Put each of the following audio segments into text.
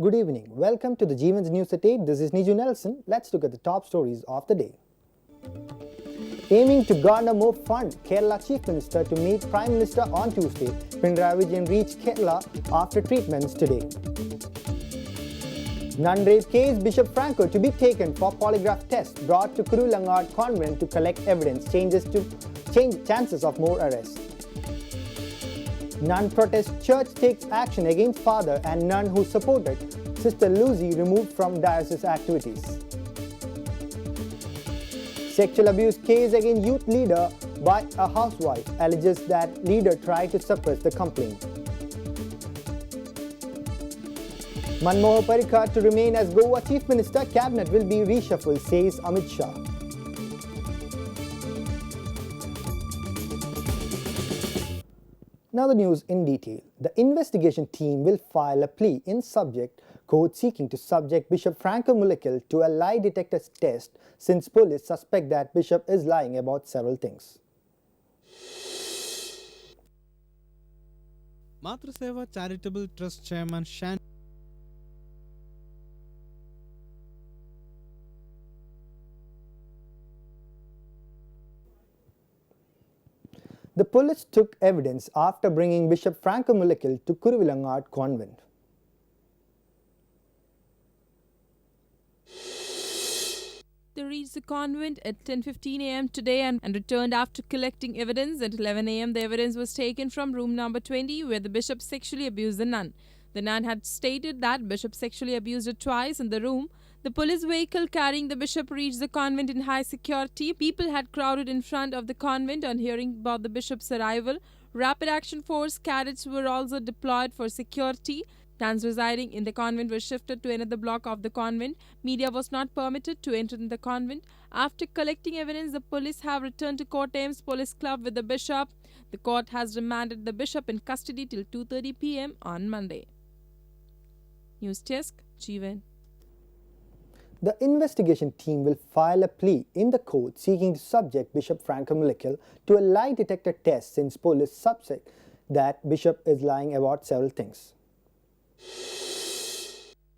Good evening. Welcome to the Jeevan's News at 8. This is Niju Nelson. Let's look at the top stories of the day. Aiming to garner more funds, Kerala Chief Minister to meet Prime Minister on Tuesday. Pinarayi Vijayan reached Kerala after treatments today. Nun rape case, Bishop Franco to be taken for polygraph test. Brought to Kurulangad Convent to collect evidence. Chances of more arrests. Nun protest, church takes action against father and nun who supported Sister Lucy removed from diocese activities. Sexual abuse case against youth leader by a housewife alleges that leader tried to suppress the complaint. Manmohan Parrikar to remain as Goa Chief Minister, cabinet will be reshuffled, says Amit Shah. Now the news in detail. The investigation team will file a plea in court seeking to subject Bishop Franco Mullaikil to a lie detector test since police suspect that Bishop is lying about several things. Mathrusneha Charitable Trust Chairman Shan The police took evidence after bringing Bishop Franco Mullaikil to Kuruvillangad Convent. They reached the convent at 10:15 a.m. today and returned after collecting evidence. At 11 a.m. the evidence was taken from room number 20 where the bishop sexually abused the nun. The nun had stated that bishop sexually abused her twice in the room. The police vehicle carrying the bishop reached the convent in high security. People had crowded in front of the convent on hearing about the bishop's arrival. Rapid action force cadets were also deployed for security. Nuns residing in the convent were shifted to another block of the convent. Media was not permitted to enter the convent. After collecting evidence, the police have returned to Court Ames Police Club with the bishop. The court has remanded the bishop in custody till 2:30 p.m. on Monday. News Desk, Jeevan. The investigation team will file a plea in the court seeking to subject Bishop Franco Mullaikil to a lie detector test since police suspect that Bishop is lying about several things.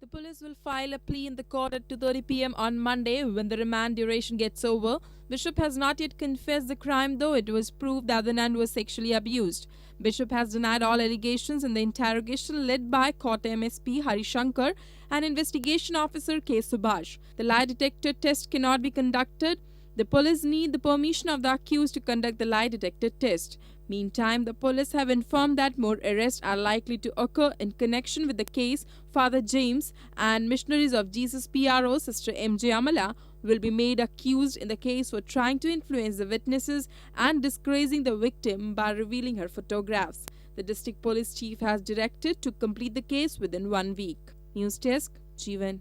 The police will file a plea in the court at 2:30 p.m. on Monday when the remand duration gets over. Bishop has not yet confessed the crime, though it was proved that the nun was sexually abused. Bishop has denied all allegations in the interrogation led by Court MSP Hari Shankar and investigation officer K. Subhash. The lie detector test cannot be conducted. The police need the permission of the accused to conduct the lie detector test. Meantime, the police have informed that more arrests are likely to occur in connection with the case. Father James and Missionaries of Jesus PRO Sister M.J. Amala will be made accused in the case for trying to influence the witnesses and disgracing the victim by revealing her photographs. The district police chief has directed to complete the case within 1 week. News Desk, Jeevan.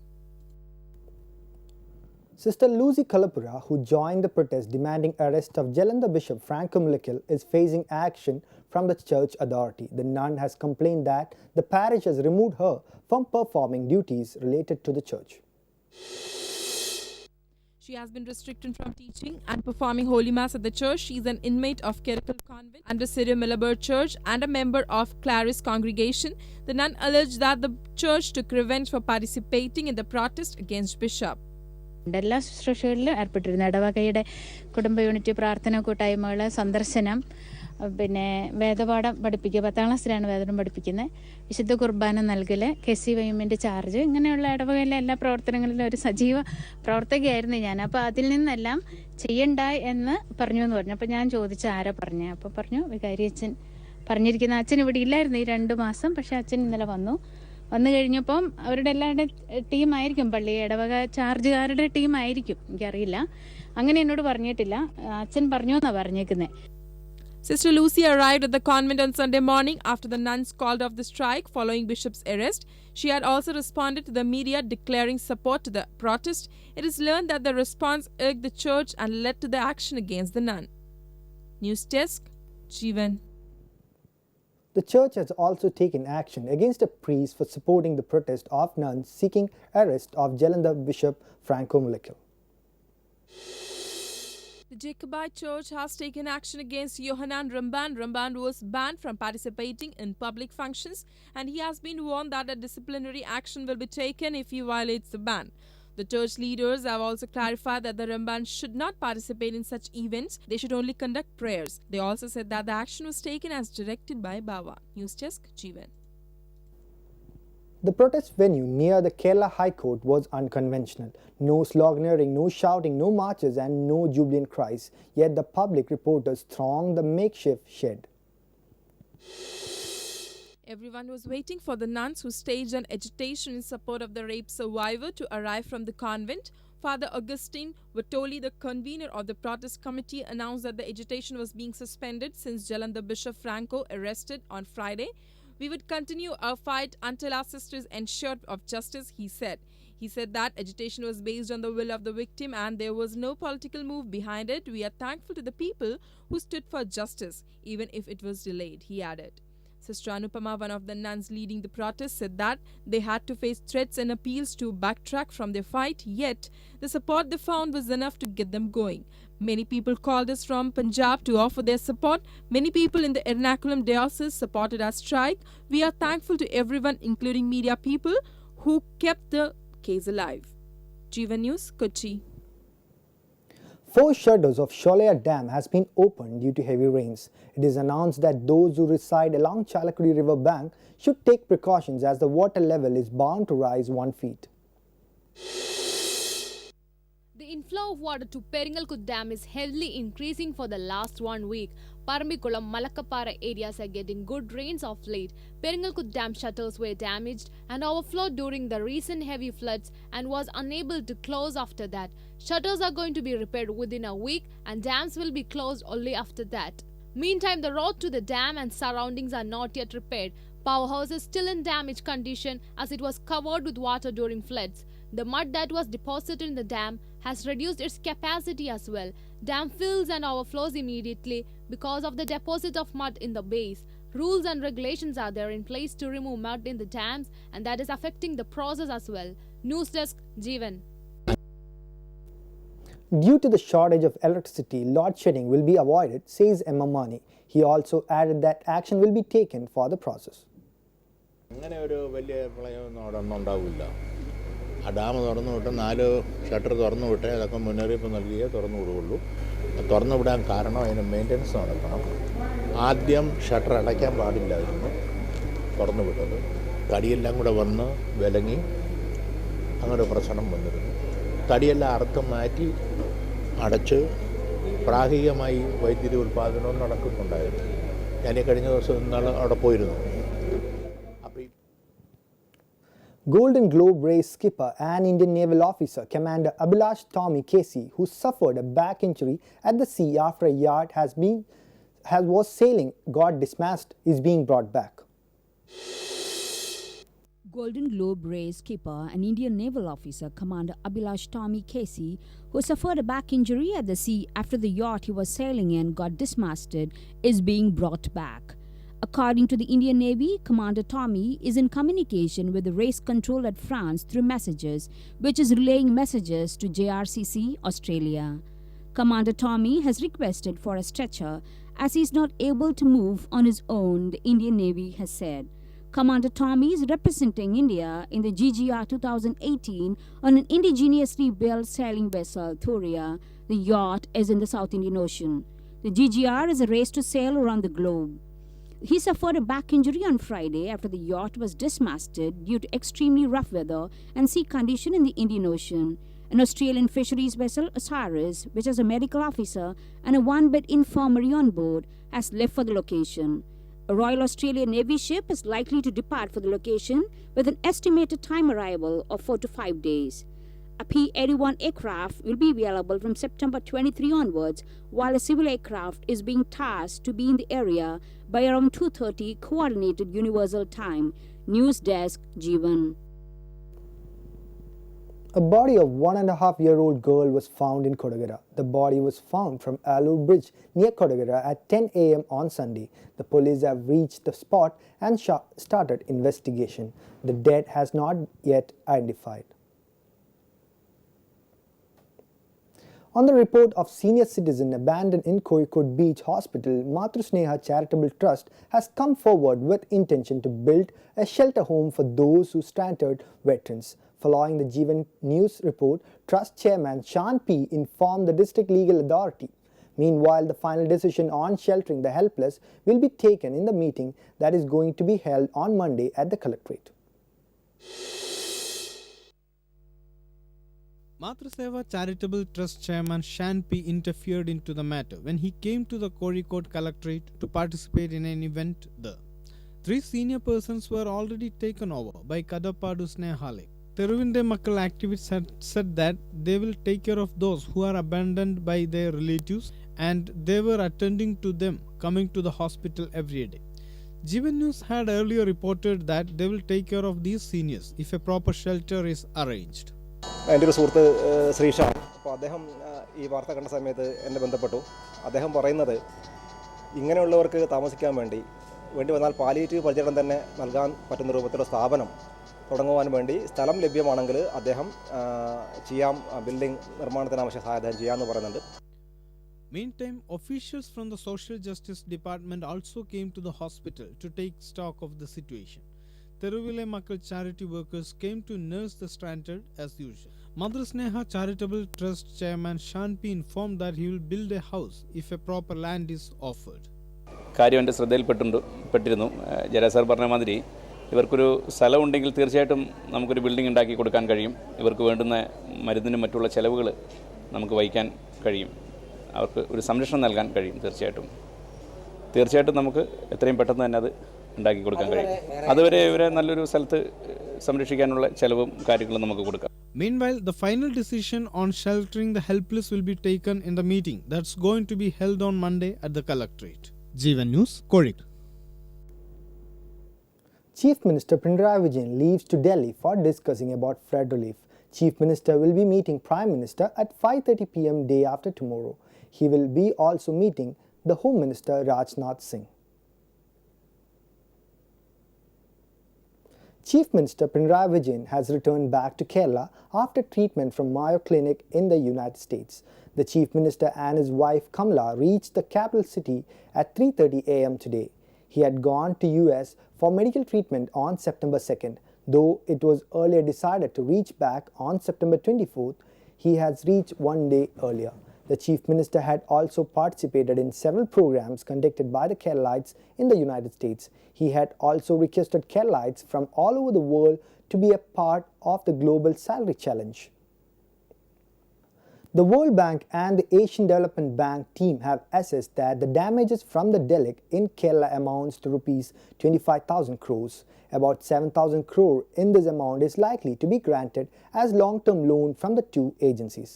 Sister Lucy Kalapura, who joined the protest demanding arrest of Jalandhar Bishop Franco Mullaikil, is facing action from the church authority. The nun has complained that the parish has removed her from performing duties related to the church. She has been restricted from teaching and performing Holy Mass at the church. She is an inmate of Clerical Convent under Syria Millibur Church and a member of Clarice congregation. The nun alleged that the church took revenge for participating in the protest against Bishop. എല്ലാ ശുശ്രൂഷകളിലും ഏർപ്പെട്ടിരുന്നു. ഇടവകയുടെ കുടുംബ unit പ്രാർത്ഥന കൂട്ടായ്മകൾ സന്ദർശനം, പിന്നെ വേദപാഠം പഠിപ്പിക്കുക, 10ാം ക്ലാസ്സിലാണ് വേദനം പഠിപ്പിക്കുന്നത്, വിശുദ്ധ കുർബാന നൽകൽ, KCYM ചാർജ്, ഇങ്ങനെയുള്ള ഇടവകയിലെ എല്ലാ പ്രവർത്തനങ്ങളിലും ഒരു സജീവ പ്രവർത്തകയായിരുന്നു ഞാൻ. അപ്പോൾ അതിൽ നിന്നെല്ലാം ചെയ്യണ്ട എന്ന് പറഞ്ഞു എന്ന് പറഞ്ഞു. അപ്പോൾ ഞാൻ ചോദിച്ചു ആരാ പറഞ്ഞു. അപ്പോൾ പറഞ്ഞു വികാരി അച്ഛൻ പറഞ്ഞിരിക്കുന്ന. അച്ഛൻ ഇവിടെ ഇല്ലായിരുന്നു ഈ 2 മാസം, പക്ഷേ അച്ഛൻ ഇന്നലെ വന്നു കഴിഞ്ഞപ്പം അവരുടെ എല്ലാവരുടെ ടീമായിരിക്കും, പള്ളി ഇടവക ചാർജുകാരുടെ ടീമായിരിക്കും, എനിക്കറിയില്ല, അങ്ങനെ എന്നോട് പറഞ്ഞിട്ടില്ല, അച്ഛൻ പറഞ്ഞു എന്നാണ് പറഞ്ഞേക്കുന്നത്. Sister Lucy arrived at the convent on Sunday morning after the nuns called off the strike following Bishop's arrest. She had also responded to the media declaring support to the protest. It is learned that the response irked the church and led to the action against the nun. News Desk, Jeevan. The church has also taken action against a priest for supporting the protest of nuns seeking arrest of Jalandhar Bishop Franco Mullaikil. The Jacobite Church has taken action against Yohanan Ramban. Ramban was banned from participating in public functions, and he has been warned that a disciplinary action will be taken if he violates the ban. The church leaders have also clarified that the Ramban should not participate in such events. They should only conduct prayers. They also said that the action was taken as directed by Baba. News Desk, Jeevan. The protest venue near the Kerala High Court was unconventional. No sloganeering, no shouting, no marches and no jubilant cries. Yet the public reporters thronged the makeshift shed. Everyone was waiting for the nuns who staged an agitation in support of the rape survivor to arrive from the convent. Father Augustine Vatoli, the convener of the protest committee, announced that the agitation was being suspended since Jalandhar Bishop Franco arrested on Friday. We would continue our fight until our sisters ensured of justice, he said. He said that agitation was based on the will of the victim and there was no political move behind it. We are thankful to the people who stood for justice, even if it was delayed, he added. Sister Anupama, one of the nuns leading the protest, said that they had to face threats and appeals to backtrack from their fight, yet the support they found was enough to get them going. Many people called us from Punjab to offer their support. Many people in the Ernakulam diocese supported our strike. We are thankful to everyone, including media people, who kept the case alive. Jeevan News, Kochi. 4 shutters of Sholaya Dam has been opened due to heavy rains. It is announced that those who reside along Chalakudi river bank should take precautions as the water level is bound to rise 1 feet. The inflow of water to Peringalkut Dam is heavily increasing for the last 1 week. Paramikulam, Malakkapara areas are getting good rains of late. Peringalkut Dam shutters were damaged and overflowed during the recent heavy floods and was unable to close after that. Shutters are going to be repaired within a week and dams will be closed only after that. Meantime, the road to the dam and surroundings are not yet repaired. Powerhouse is still in damaged condition as it was covered with water during floods. The mud that was deposited in the dam has reduced its capacity as well. Dam fills and overflows immediately because of the deposit of mud in the base. Rules and regulations are there in place to remove mud in the dams and that is affecting the process as well. News Desk, Jeevan. Due to the shortage of electricity, load shedding will be avoided, says Mani. He also added that action will be taken for the process. ആ dam തുറന്നു വിട്ട് 4 shutter തുറന്നു വിട്ടേ അതൊക്കെ മുന്നറിയിപ്പ് നൽകിയേ തുറന്നു വിടുകയുള്ളൂ. തുറന്നു വിടാൻ കാരണം അതിന് മെയിൻ്റനൻസ് നടക്കണം. ആദ്യം ഷട്ടർ അടയ്ക്കാൻ പാടില്ലായിരുന്നു തുറന്നു വിട്ടത്. തടിയെല്ലാം കൂടെ വന്ന് വിലങ്ങി അങ്ങനെ പ്രശ്നം വന്നിരുന്നു. തടിയെല്ലാം അറുത്ത് മാറ്റി അടച്ച് പ്രാഥമികമായി വൈദ്യുതി ഉൽപ്പാദനവും നടക്കുന്നുണ്ടായിരുന്നു. ഞാൻ ഈ കഴിഞ്ഞ ദിവസം ഇന്നാൾ അവിടെ പോയിരുന്നു. Golden Globe race skipper and Indian naval officer Commander Abhilash Tomy who suffered a back injury at the sea after a yacht was sailing got dismissed, is being brought back. Golden Globe race skipper and Indian naval officer Commander Abhilash Tomy who suffered a back injury at the sea after the yacht he was sailing in got dismasted, is being brought back. According to the Indian Navy, Commander Tomy is in communication with the race control at France through messages, which is relaying messages to JRCC, Australia. Commander Tomy has requested for a stretcher as he is not able to move on his own, the Indian Navy has said. Commander Tomy is representing India in the GGR 2018 on an indigenously built sailing vessel, Thoria. The yacht is in the South Indian Ocean. The GGR is a race to sail around the globe. He suffered a back injury on Friday after the yacht was dismasted due to extremely rough weather and sea condition in the Indian Ocean. An Australian fisheries vessel, Osiris, which has a medical officer and a 1-bed infirmary on board, has left for the location. A Royal Australian Navy ship is likely to depart for the location with an estimated time arrival of 4 to 5 days. A P-81 aircraft will be available from September 23 onwards, while a civil aircraft is being tasked to be in the area by around 2:30 Coordinated Universal Time. News Desk, Jeevan. A body of 1.5-year-old girl was found in Kodagara. The body was found from Alur Bridge near Kodagara at 10 a.m. on Sunday. The police have reached the spot and started investigation. The dead has not yet identified. On the report of senior citizen abandoned in Kozhikode Beach Hospital, Mathrusneha Charitable Trust has come forward with intention to build a shelter home for those who stranded veterans. Following the Jeevan news report, Trust Chairman Shan P informed the District Legal Authority. Meanwhile, the final decision on sheltering the helpless will be taken in the meeting that is going to be held on Monday at the Collectorate. Mathrusneha Charitable Trust Chairman Shan P interfered into the matter when he came to the Kozhikode Collectorate to participate in an event there. 3 senior persons were already taken over by Kadapadu Snehale. Theruvinte Makkal activists had said that they will take care of those who are abandoned by their relatives, and they were attending to them coming to the hospital every day. Jeevan News had earlier reported that they will take care of these seniors if a proper shelter is arranged. എൻ്റെ ഒരു സുഹൃത്ത് ശ്രീഷാണ്. അപ്പോൾ അദ്ദേഹം ഈ വാർത്ത കണ്ട സമയത്ത് എന്നെ ബന്ധപ്പെട്ടു. അദ്ദേഹം പറയുന്നത് ഇങ്ങനെയുള്ളവർക്ക് താമസിക്കാൻ വേണ്ടി വന്നാൽ പാലിയേറ്റീവ് പരിചരണം തന്നെ നൽകാൻ പറ്റുന്ന രൂപത്തിലുള്ള സ്ഥാപനം തുടങ്ങുവാൻ വേണ്ടി സ്ഥലം ലഭ്യമാണെങ്കിൽ അദ്ദേഹം ചെയ്യാം, ബിൽഡിംഗ് നിർമ്മാണത്തിന് ആവശ്യ സഹായം ചെയ്യാമെന്ന് പറയുന്നുണ്ട്. Meantime, officials from the Social Justice Department also came to the hospital to take stock of the situation. Theruvinte Makkal charity workers came to nurse the stranded as usual. Mathrusneha Charitable Trust Chairman Shan P informed that he will build a house if a proper land is offered. കാര്യം എൻ്റെ ശ്രദ്ധയിൽപ്പെട്ടിരുന്നു. ജയരാജ് പറഞ്ഞ മാതിരി ഇവർക്കൊരു സ്ഥലമുണ്ടെങ്കിൽ തീർച്ചയായിട്ടും നമുക്കൊരു building ഉണ്ടാക്കി കൊടുക്കാൻ കഴിയും. ഇവർക്ക് വേണ്ടുന്ന മരുന്നിനും മറ്റുള്ള ചെലവുകൾ നമുക്ക് വഹിക്കാൻ കഴിയും. അവർക്ക് ഒരു സംരക്ഷണം നൽകാൻ കഴിയും. തീർച്ചയായിട്ടും നമുക്ക് എത്രയും പെട്ടെന്ന് തന്നെ അത് ഉണ്ടാക്കി കൊടുക്കാൻ കഴിയും. അതുവരെ ഇവരെ നല്ലൊരു സ്ഥലത്ത് സംരക്ഷിക്കാനുള്ള ചെലവും കാര്യങ്ങളും നമുക്ക് കൊടുക്കാം. Meanwhile, the final decision on sheltering the helpless will be taken in the meeting that's going to be held on Monday at the Collectorate. Jeevan News, Kozhikode. Chief Minister Pinarayi Vijayan leaves to Delhi for discussing about flood relief. Chief Minister will be meeting Prime Minister at 5:30 p.m. day after tomorrow. He will be also meeting the Home Minister Rajnath Singh. Chief Minister Pinarayi Vijayan has returned back to Kerala after treatment from Mayo Clinic in the United States. The Chief Minister and his wife Kamala reached the capital city at 3:30 a.m. today. He had gone to US for medical treatment on September 2nd. Though it was earlier decided to reach back on September 24th, he has reached one day earlier. The Chief Minister had also participated in several programs conducted by the Keralites in the United States. He had also requested Keralites from all over the world to be a part of the global salary challenge. The World Bank and the Asian Development Bank team have assessed that the damages from the deluge in Kerala amounts to rupees 25,000 crores. About 7,000 crore in this amount is likely to be granted as long-term loan from the two agencies.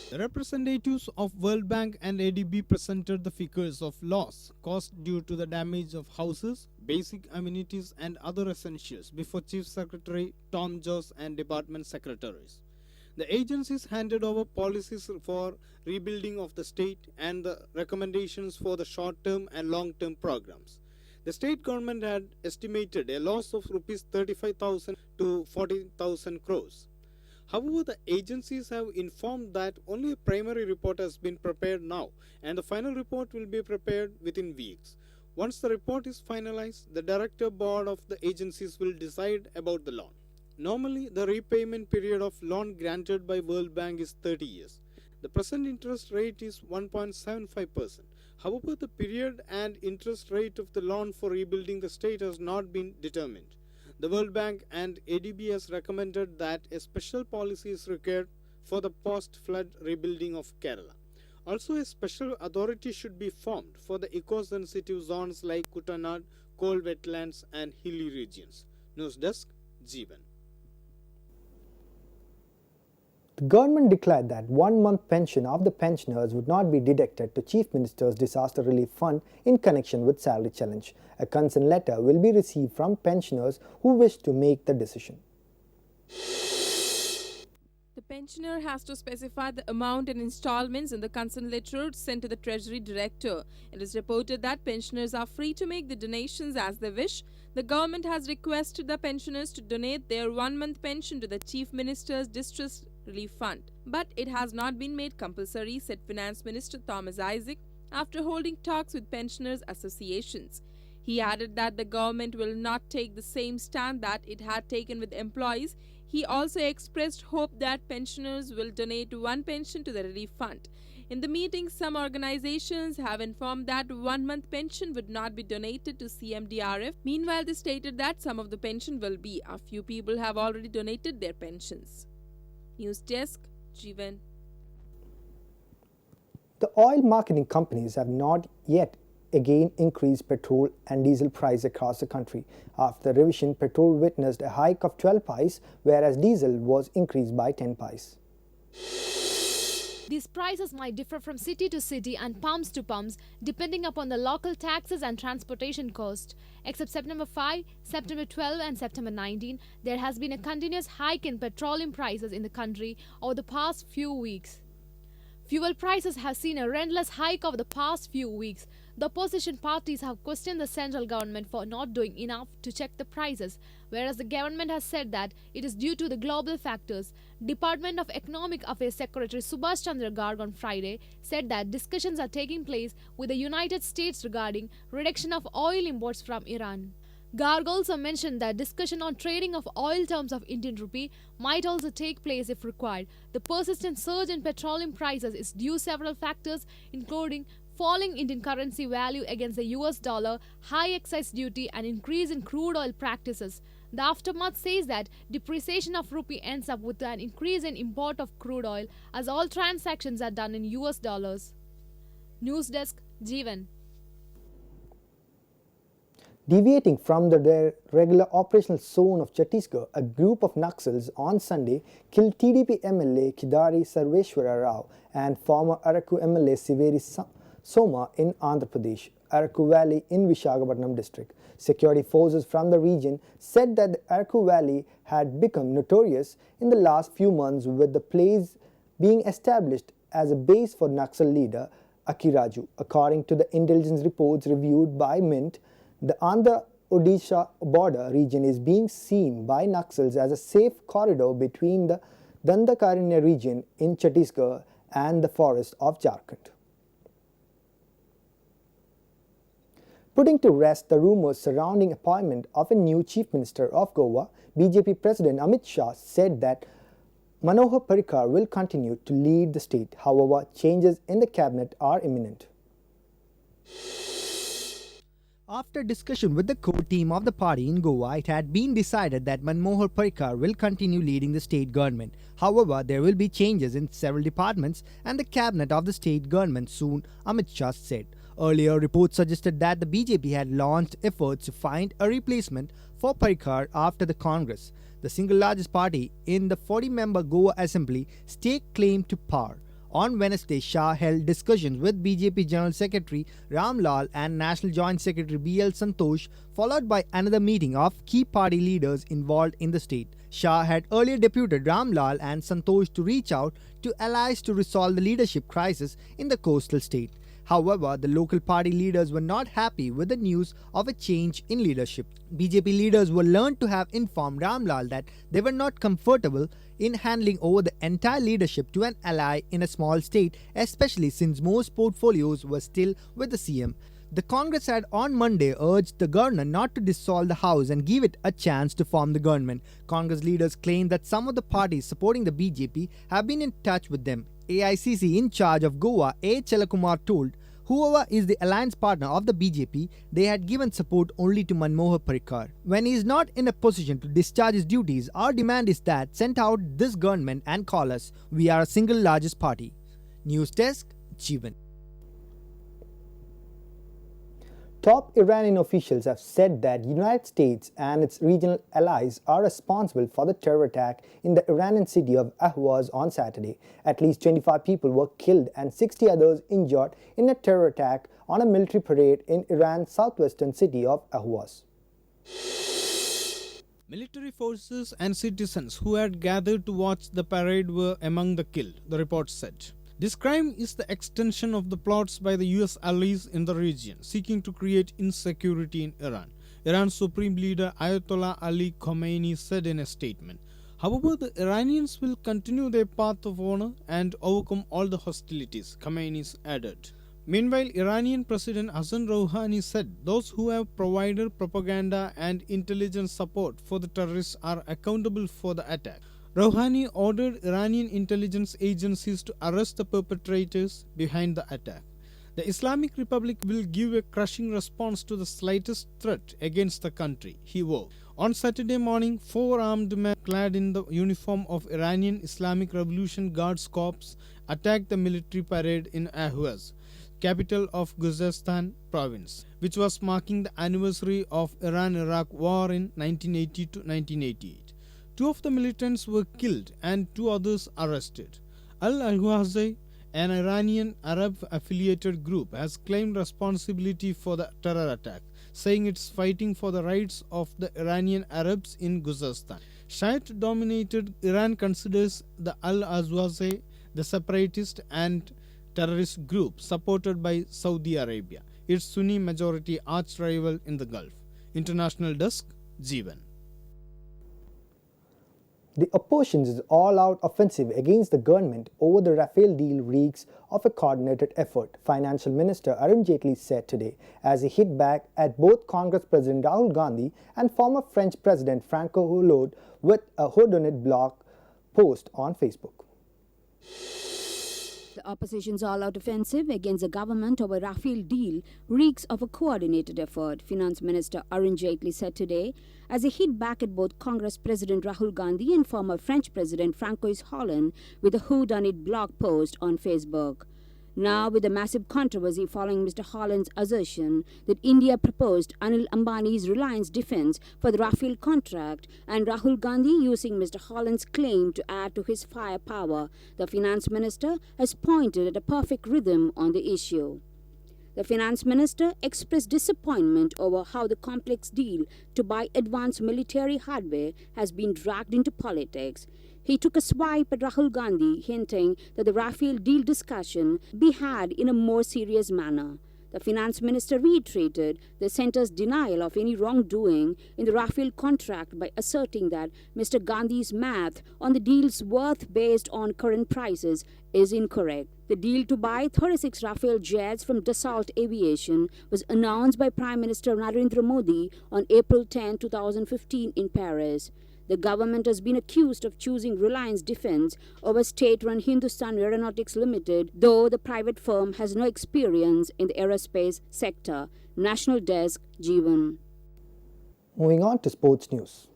The representatives of World Bank and ADB presented the figures of loss caused due to the damage of houses, basic amenities and other essentials before Chief Secretary Tom Joss and department secretaries. The agencies handed over policies for rebuilding of the state and the recommendations for the short-term and long-term programs. The state government had estimated a loss of rupees 35,000 to 40,000 crores. However, the agencies have informed that only a primary report has been prepared now, and the final report will be prepared within weeks. Once the report is finalized, the director board of the agencies will decide about the loan. Normally, the repayment period of loan granted by World Bank is 30 years. The present interest rate is 1.75%. However, the period and interest rate of the loan for rebuilding the state has not been determined. The World Bank and ADB has recommended that a special policy is required for the post-flood rebuilding of Kerala. Also, a special authority should be formed for the eco-sensitive zones like Kuttanad, coal wetlands and hilly regions. News Desk, Jeevan. The government declared that 1 month pension of the pensioners would not be deducted to Chief Minister's Disaster Relief Fund in connection with salary challenge. A consent letter will be received from pensioners who wish to make the decision. The pensioner has to specify the amount and installments in the consent letter sent to the Treasury Director. It is reported that pensioners are free to make the donations as they wish. The government has requested the pensioners to donate their 1 month pension to the Chief Minister's Distress relief fund. But it has not been made compulsory, said Finance Minister Thomas Isaac after holding talks with pensioners' associations. He added that the government will not take the same stand that it had taken with employees. He also expressed hope that pensioners will donate one pension to the relief fund. In the meeting, some organizations have informed that 1 month pension would not be donated to CMDRF. Meanwhile, they stated that some of the pension will be. A few people have already donated their pensions. News Desk, Jeevan. The oil marketing companies have not yet again increased petrol and diesel price across the country. After the revision, petrol witnessed a hike of 12 paise, whereas diesel was increased by 10 paise. These prices might differ from city to city and pumps to pumps depending upon the local taxes and transportation cost. Except September 5, September 12 and September 19, there has been a continuous hike in petroleum prices in the country over the past few weeks. Fuel prices have seen a relentless hike over the past few weeks. The opposition parties have questioned the central government for not doing enough to check the prices, whereas the government has said that it is due to the global factors. Department of Economic Affairs Secretary Subhash Chandra Garg on Friday said that discussions are taking place with the United States regarding reduction of oil imports from Iran. Garg also mentioned that discussion on trading of oil terms of Indian rupee might also take place if required. The persistent surge in petroleum prices is due to several factors, including falling Indian currency value against the US dollar, high excise duty and increase in crude oil practices. The aftermath says that depreciation of rupee ends up with an increase in import of crude oil as all transactions are done in US dollars. News Desk, Jeevan. Deviating from their regular operational zone of Chhattisgarh, a group of Naxals on Sunday killed TDP MLA Kidari Sarveshwara Rao and former Araku MLA Siveri Soma in Andhra Pradesh, Araku Valley in Visakhapatnam district. Security forces from the region said that the Araku Valley had become notorious in the last few months, with the place being established as a base for Naxal leader Akiraju. According to the intelligence reports reviewed by Mint, the Andhra-Odisha border region is being seen by Naxals as a safe corridor between the Dandakaranya region in Chhattisgarh and the forest of Jharkhand. Putting to rest the rumors surrounding appointment of a new Chief Minister of Goa, BJP President Amit Shah said that Manohar Parrikar will continue to lead the state. However, changes in the cabinet are imminent. After discussion with the core team of the party in Goa, it had been decided that Manohar Parrikar will continue leading the state government. However, there will be changes in several departments and the cabinet of the state government soon, Amit Shah said. Earlier reports suggested that the BJP had launched efforts to find a replacement for Parrikar after the Congress, the single largest party in the 40-member Goa Assembly, staked claim to power. On Wednesday, Shah held discussions with BJP General Secretary Ram Lal and National Joint Secretary B.L. Santosh, followed by another meeting of key party leaders involved in the state. Shah had earlier deputed Ram Lal and Santosh to reach out to allies to resolve the leadership crisis in the coastal state. However, the local party leaders were not happy with the news of a change in leadership. BJP leaders were learned to have informed Ram Lal that they were not comfortable in handing over the entire leadership to an ally in a small state, especially since most portfolios were still with the CM. The Congress had on Monday urged the governor not to dissolve the House and give it a chance to form the government. Congress leaders claimed that some of the parties supporting the BJP have been in touch with them. AICC in charge of Goa, A. Chalakumar, told whoever is the alliance partner of the BJP, they had given support only to Manohar Parrikar. When he is not in a position to discharge his duties, our demand is that send out this government and call us. We are a single largest party. News Desk, Jeevan. Top Iranian officials have said that the United States and its regional allies are responsible for the terror attack in the Iranian city of Ahvaz on Saturday. At least 25 people were killed and 60 others injured in a terror attack on a military parade in Iran's southwestern city of Ahvaz. Military forces and citizens who had gathered to watch the parade were among the killed, the report said. This crime is the extension of the plots by the US allies in the region, seeking to create insecurity in Iran. Iran's Supreme Leader Ayatollah Ali Khomeini said in a statement, However, the Iranians will continue their path of honor and overcome all the hostilities, Khamenei added. Meanwhile, Iranian President Hassan Rouhani said those who have provided propaganda and intelligence support for the terrorists are accountable for the attack. Rouhani ordered Iranian intelligence agencies to arrest the perpetrators behind the attack. The Islamic Republic will give a crushing response to the slightest threat against the country, he vowed. On Saturday morning, 4 armed men clad in the uniform of Iranian Islamic Revolution Guards Corps attacked the military parade in Ahvaz, capital of Khuzestan province, which was marking the anniversary of Iran-Iraq war in 1980 to 1988. 2 of the militants were killed and 2 others arrested. Al-Ahwazai, an Iranian Arab-affiliated group, has claimed responsibility for the terror attack, saying it's fighting for the rights of the Iranian Arabs in Khuzestan. Shiite-dominated Iran considers the Al-Ahwazai the separatist and terrorist group supported by Saudi Arabia, its Sunni-majority arch-rival in the Gulf. International Desk, Jeevan. The opposition's all-out offensive against the government over the Rafale deal reeks of a coordinated effort, Financial Minister Arun Jaitley said today, as he hit back at both Congress President Rahul Gandhi and former French President François Hollande with a whodunit blog post on Facebook. The opposition's all-out offensive against the government over Rafale deal reeks of a coordinated effort, Finance Minister Arun Jaitley said today, as he hit back at both Congress President Rahul Gandhi and former French President François Hollande with a whodunit blog post on Facebook. Now, with the massive controversy following Mr. Holland's assertion that India proposed Anil Ambani's Reliance Defence for the Rafale contract and Rahul Gandhi using Mr. Holland's claim to add to his firepower, the Finance Minister has pointed at a perfect rhythm on the issue. The Finance Minister expressed disappointment over how the complex deal to buy advanced military hardware has been dragged into politics. He took a swipe at Rahul Gandhi, hinting that the Rafale deal discussion be had in a more serious manner. The Finance Minister reiterated the centre's denial of any wrongdoing in the Rafale contract by asserting that Mr. Gandhi's math on the deal's worth based on current prices is incorrect. The deal to buy 36 Rafale jets from Dassault Aviation was announced by Prime Minister Narendra Modi on April 10, 2015 in Paris. The government has been accused of choosing Reliance Defence over state-run Hindustan Aeronautics Limited, though the private firm has no experience in the aerospace sector. National Desk, Jeevan. Moving on to sports news.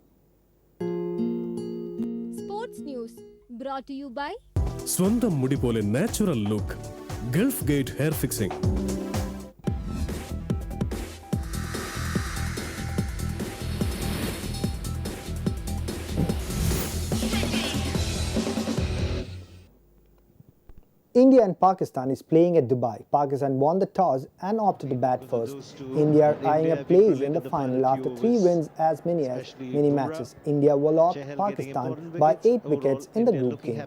Sports news brought to you by സ്വന്തം മുടി പോലെ natural look Gulf gate hair fixing. India and Pakistan is playing at Dubai. Pakistan won the toss and opted to bat first. India are eyeing a place in the final after 3 wins as many matches. India walloped Pakistan by 8 wickets in the group game.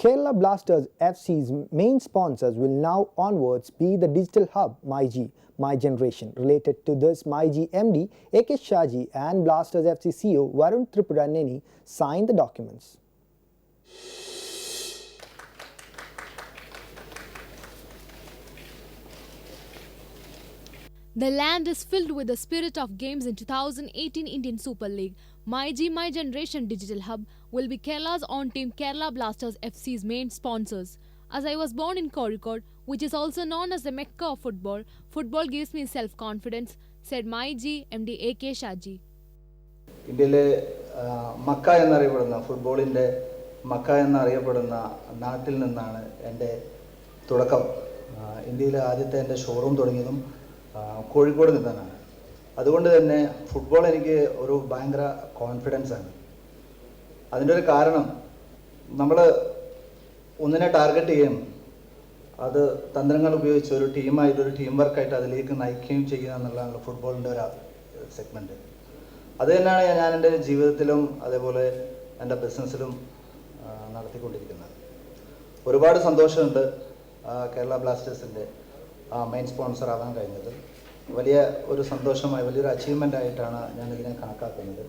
Kerala Blasters FC's main sponsors will now onwards be the digital hub MyG, My Generation. Related to this, MyG MD AK Shaji and Blasters FC CEO Varun Tripuraneni signed the documents. The land is filled with the spirit of games in 2018 Indian Super League. MyG My Generation Digital Hub will be Kerala's own team Kerala Blasters FC's main sponsors. As I was born in Kozhikode, which is also known as the Mecca of football, football gives me self-confidence, said MyG MD AK Shaji. ഇന്ത്യയിലെ Mecca എന്നറിയപ്പെടുന്ന ഫുട്ബോളിൻ്റെ Mecca എന്നറിയപ്പെടുന്ന നാട്ടിൽ നിന്നാണ് എൻ്റെ തുടക്കം. ഇന്ത്യയിലെ ആദ്യത്തെ എൻ്റെ ഷോറൂം തുടങ്ങിയതും കോഴിക്കോട് നിന്നാണ്. അതുകൊണ്ട് തന്നെ ഫുട്ബോൾ എനിക്ക് ഒരു ഭയങ്കര കോൺഫിഡൻസ് ആണ്. അതിൻ്റെ ഒരു കാരണം നമ്മൾ ഒന്നിനെ ടാർഗറ്റ് ചെയ്യും, അത് തന്ത്രങ്ങൾ ഉപയോഗിച്ച് ഒരു ടീമായിട്ട് ഒരു ടീം വർക്കായിട്ട് അതിലേക്ക് നയിക്കുകയും ചെയ്യുക എന്നുള്ളതാണ് ഫുട്ബോളിൻ്റെ ഒരു സെഗ്മെൻറ്റ്. അത് തന്നെയാണ് ഞാൻ എൻ്റെ ജീവിതത്തിലും അതേപോലെ എൻ്റെ ബിസിനസ്സിലും നടത്തിക്കൊണ്ടിരിക്കുന്നത്. ഒരുപാട് സന്തോഷമുണ്ട് കേരള ബ്ലാസ്റ്റേഴ്സിൻ്റെ മെയിൻ സ്പോൺസർ ആവാൻ കഴിഞ്ഞത്. വലിയ ഒരു സന്തോഷമായി വലിയൊരു അച്ചീവ്മെൻ്റ് ആയിട്ടാണ് ഞാനിതിനെ കണക്കാക്കുന്നത്.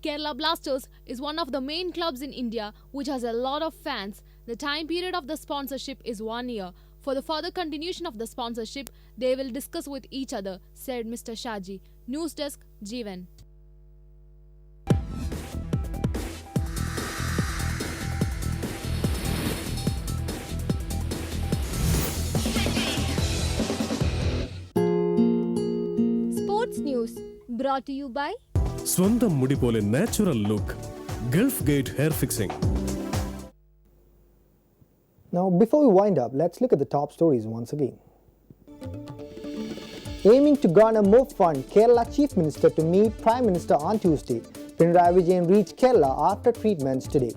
Kerala Blasters is one of the main clubs in India which has a lot of fans. The time period of the sponsorship is 1 year. For the further continuation of the sponsorship, they will discuss with each other, said Mr. Shaji. News Desk, Jeevan. Sports News brought to you by സ്വന്തം മുടി പോലെ natural look Gulf gate hair fixing. Now, before we wind up, let's look at the top stories once again. Aiming to garner more funds, Kerala Chief Minister to meet Prime Minister on Tuesday. Pinarayi Vijayan reached Kerala after treatments today.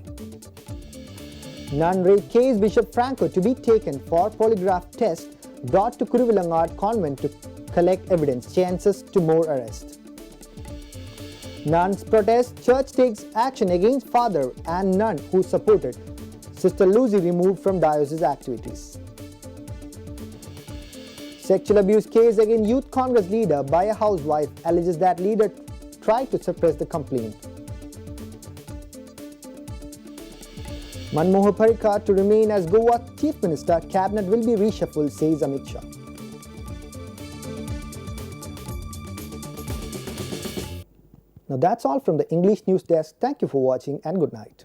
Nun rape case Bishop Franco to be taken for polygraph test brought to Kuruvilangar Convent to collect evidence. Chances to more arrest. Nuns protest. Church takes action against father and nun who supported Sister Lucy removed from diocese activities. Sexual abuse case against Youth Congress leader by a housewife alleges that leader tried to suppress the complaint. Manmohan Parrikar to remain as Goa Chief Minister. Cabinet will be reshuffled, says Amit Shah. Now that's all from the English News Desk. Thank you for watching and good night.